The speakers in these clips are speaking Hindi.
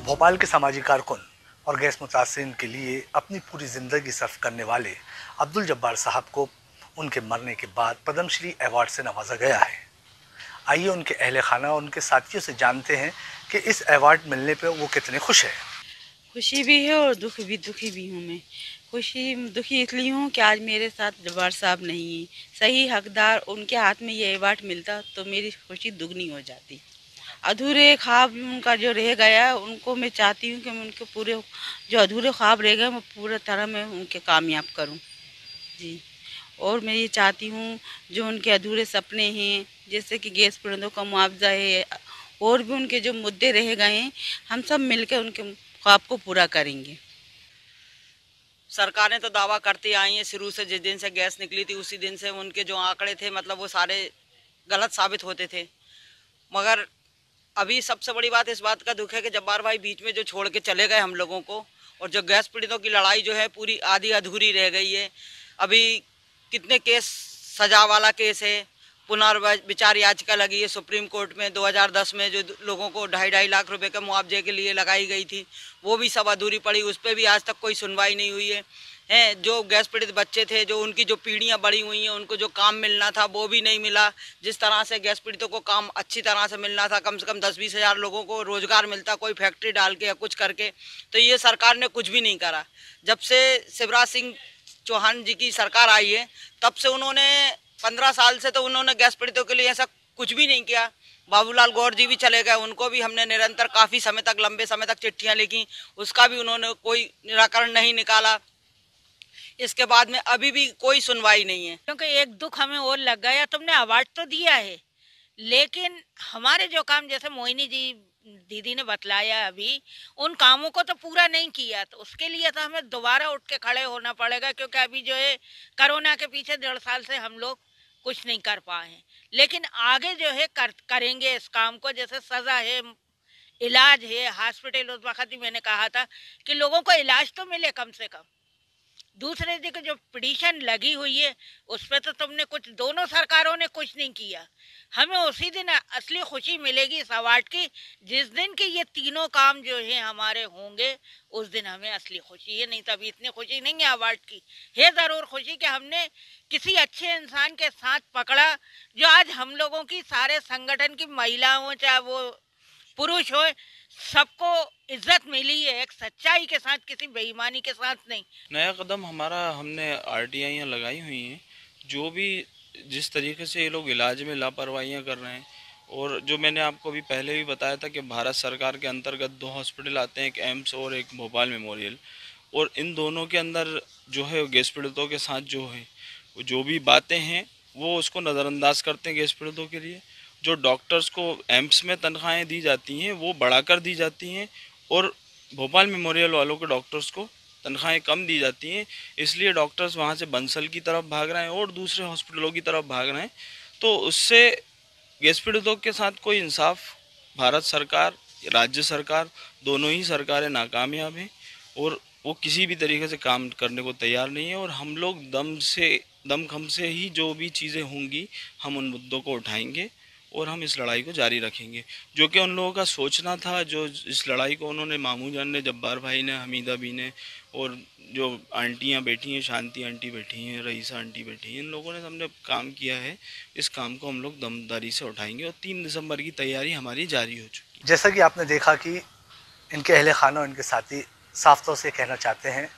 भोपाल के सामाजिक कारकुन और गैस मुतासिरीन के लिए अपनी पूरी ज़िंदगी सर्फ करने वाले अब्दुल जब्बार साहब को उनके मरने के बाद पद्मश्री अवार्ड से नवाजा गया है। आइए उनके अहले खाना और उनके साथियों से जानते हैं कि इस अवार्ड मिलने पर वो कितने खुश हैं। खुशी भी है और दुखी भी हूँ मैं। दुखी इसलिए हूँ कि आज मेरे साथ जब्बार साहब नहीं है। सही हकदार उनके हाथ में ये अवार्ड मिलता तो मेरी खुशी दुगनी हो जाती। अधूरे ख्वाब उनका जो रह गया उनको मैं चाहती हूँ कि मैं उनके पूरे जो अधूरे ख्वाब रह गए मैं पूरी तरह मैं उनके कामयाब करूँ जी। और मैं ये चाहती हूँ जो उनके अधूरे सपने हैं जैसे कि गैस पीड़ितों का मुआवजा है और भी उनके जो मुद्दे रह गए हैं हम सब मिलकर उनके ख्वाब को पूरा करेंगे। सरकारें तो दावा करती आई हैं शुरू से, जिस दिन से गैस निकली थी उसी दिन से उनके जो आंकड़े थे मतलब वो सारे गलत साबित होते थे। मगर अभी सबसे बड़ी बात इस बात का दुख है कि जब्बार भाई बीच में जो छोड़ के चले गए हम लोगों को, और जो गैस पीड़ितों की लड़ाई जो है पूरी आधी अधूरी रह गई है। अभी कितने केस, सजा वाला केस है, पुनर्विचार याचिका लगी है सुप्रीम कोर्ट में 2010 में, जो लोगों को 2.5 लाख रुपए के मुआवजे के लिए लगाई गई थी, वो भी सब अधूरी पड़ी। उस पर भी आज तक कोई सुनवाई नहीं हुई है। जो गैस पीड़ित बच्चे थे, जो उनकी जो पीढ़ियां बड़ी हुई हैं, उनको जो काम मिलना था वो भी नहीं मिला। जिस तरह से गैस पीड़ितों को काम अच्छी तरह से मिलना था, कम से कम 10-20 हज़ार लोगों को रोजगार मिलता कोई फैक्ट्री डाल के या कुछ करके, तो ये सरकार ने कुछ भी नहीं करा। जब से शिवराज सिंह चौहान जी की सरकार आई है तब से उन्होंने 15 साल से तो उन्होंने गैस पीड़ितों के लिए ऐसा कुछ भी नहीं किया। बाबूलाल गौर जी भी चले गए, उनको भी हमने निरंतर काफ़ी समय तक, लंबे समय तक चिट्ठियां लिखी, उसका भी उन्होंने कोई निराकरण नहीं निकाला। इसके बाद में अभी भी कोई सुनवाई नहीं है। क्योंकि एक दुख हमें और लग गया, तुमने अवार्ड तो दिया है लेकिन हमारे जो काम, जैसे मोहिनी जी दीदी ने बतलाया, अभी उन कामों को तो पूरा नहीं किया, तो उसके लिए तो हमें दोबारा उठ के खड़े होना पड़ेगा। क्योंकि अभी जो है कोरोना के पीछे 1.5 साल से हम लोग कुछ नहीं कर पाए हैं, लेकिन आगे जो है करेंगे इस काम को। जैसे सजा है, इलाज है, हॉस्पिटल, उस वक्त ही मैंने कहा था कि लोगों को इलाज तो मिले कम से कम। दूसरे दिन जो पिटीशन लगी हुई है उस पर तो तुमने कुछ, दोनों सरकारों ने कुछ नहीं किया। हमें उसी दिन असली खुशी मिलेगी इस अवार्ड की, जिस दिन के ये तीनों काम जो है हमारे होंगे, उस दिन हमें असली खुशी है। नहीं तो अभी इतनी खुशी नहीं है अवार्ड की। है ज़रूर खुशी कि हमने किसी अच्छे इंसान के साथ पकड़ा, जो आज हम लोगों की सारे संगठन की महिलाओं चाहे वो पुरुष हो, सबको इज्जत मिली है, एक सच्चाई के साथ, किसी बेईमानी के साथ नहीं। नया कदम हमारा, हमने आरटीआईयाँ लगाई हुई हैं। जो भी जिस तरीके से ये लोग इलाज में लापरवाहियाँ कर रहे हैं, और जो मैंने आपको भी पहले भी बताया था कि भारत सरकार के अंतर्गत 2 हॉस्पिटल आते हैं, एक एम्स और एक भोपाल मेमोरियल, और इन दोनों के अंदर जो है गैस पीड़ितों के साथ जो है जो भी बातें हैं वो उसको नज़रअंदाज करते हैं गैस पीड़ितों के लिए। जो डॉक्टर्स को एम्स में तनख्वाहें दी जाती हैं वो बढ़ाकर दी जाती हैं, और भोपाल मेमोरियल वालों के डॉक्टर्स को तनख्वाहें कम दी जाती हैं। इसलिए डॉक्टर्स वहाँ से बंसल की तरफ भाग रहे हैं और दूसरे हॉस्पिटलों की तरफ भाग रहे हैं। तो उससे गैस पीड़ितों के साथ कोई इंसाफ, भारत सरकार, राज्य सरकार, दोनों ही सरकारें नाकामयाब हैं और वो किसी भी तरीके से काम करने को तैयार नहीं है। और हम लोग दमखम से ही जो भी चीज़ें होंगी हम उन मुद्दों को उठाएंगे और हम इस लड़ाई को जारी रखेंगे। जो कि उन लोगों का सोचना था, जो इस लड़ाई को उन्होंने, मामू जान ने, जब्बार भाई ने, हमीदा भी ने, और जो आंटियां बैठी हैं, शांति आंटी बैठी हैं, रईसा आंटी बैठी हैं, इन लोगों ने हमने काम किया है। इस काम को हम लोग दमदारी से उठाएंगे और 3 दिसंबर की तैयारी हमारी जारी हो चुकी है। जैसा कि आपने देखा कि इनके अहले खाना और इनके साथी साफ तौर से कहना चाहते हैं,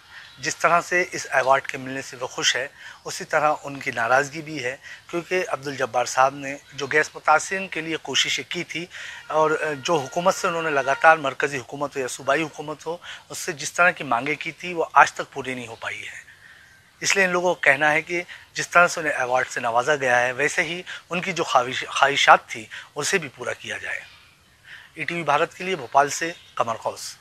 जिस तरह से इस अवार्ड के मिलने से वो खुश है, उसी तरह उनकी नाराज़गी भी है। क्योंकि अब्दुल जब्बार साहब ने जो गैस मुतासिरीन के लिए कोशिशें की थी, और जो हुकूमत से उन्होंने लगातार, मरकज़ी हुकूमत हो या सूबाई हुकूमत हो, उससे जिस तरह की मांगें की थी वो आज तक पूरी नहीं हो पाई है। इसलिए इन लोगों का कहना है कि जिस तरह से उन्हें अवार्ड से नवाजा गया है, वैसे ही उनकी जो ख्वाहिशात थी उसे भी पूरा किया जाए। ईटीवी भारत के लिए भोपाल से कमर कौस।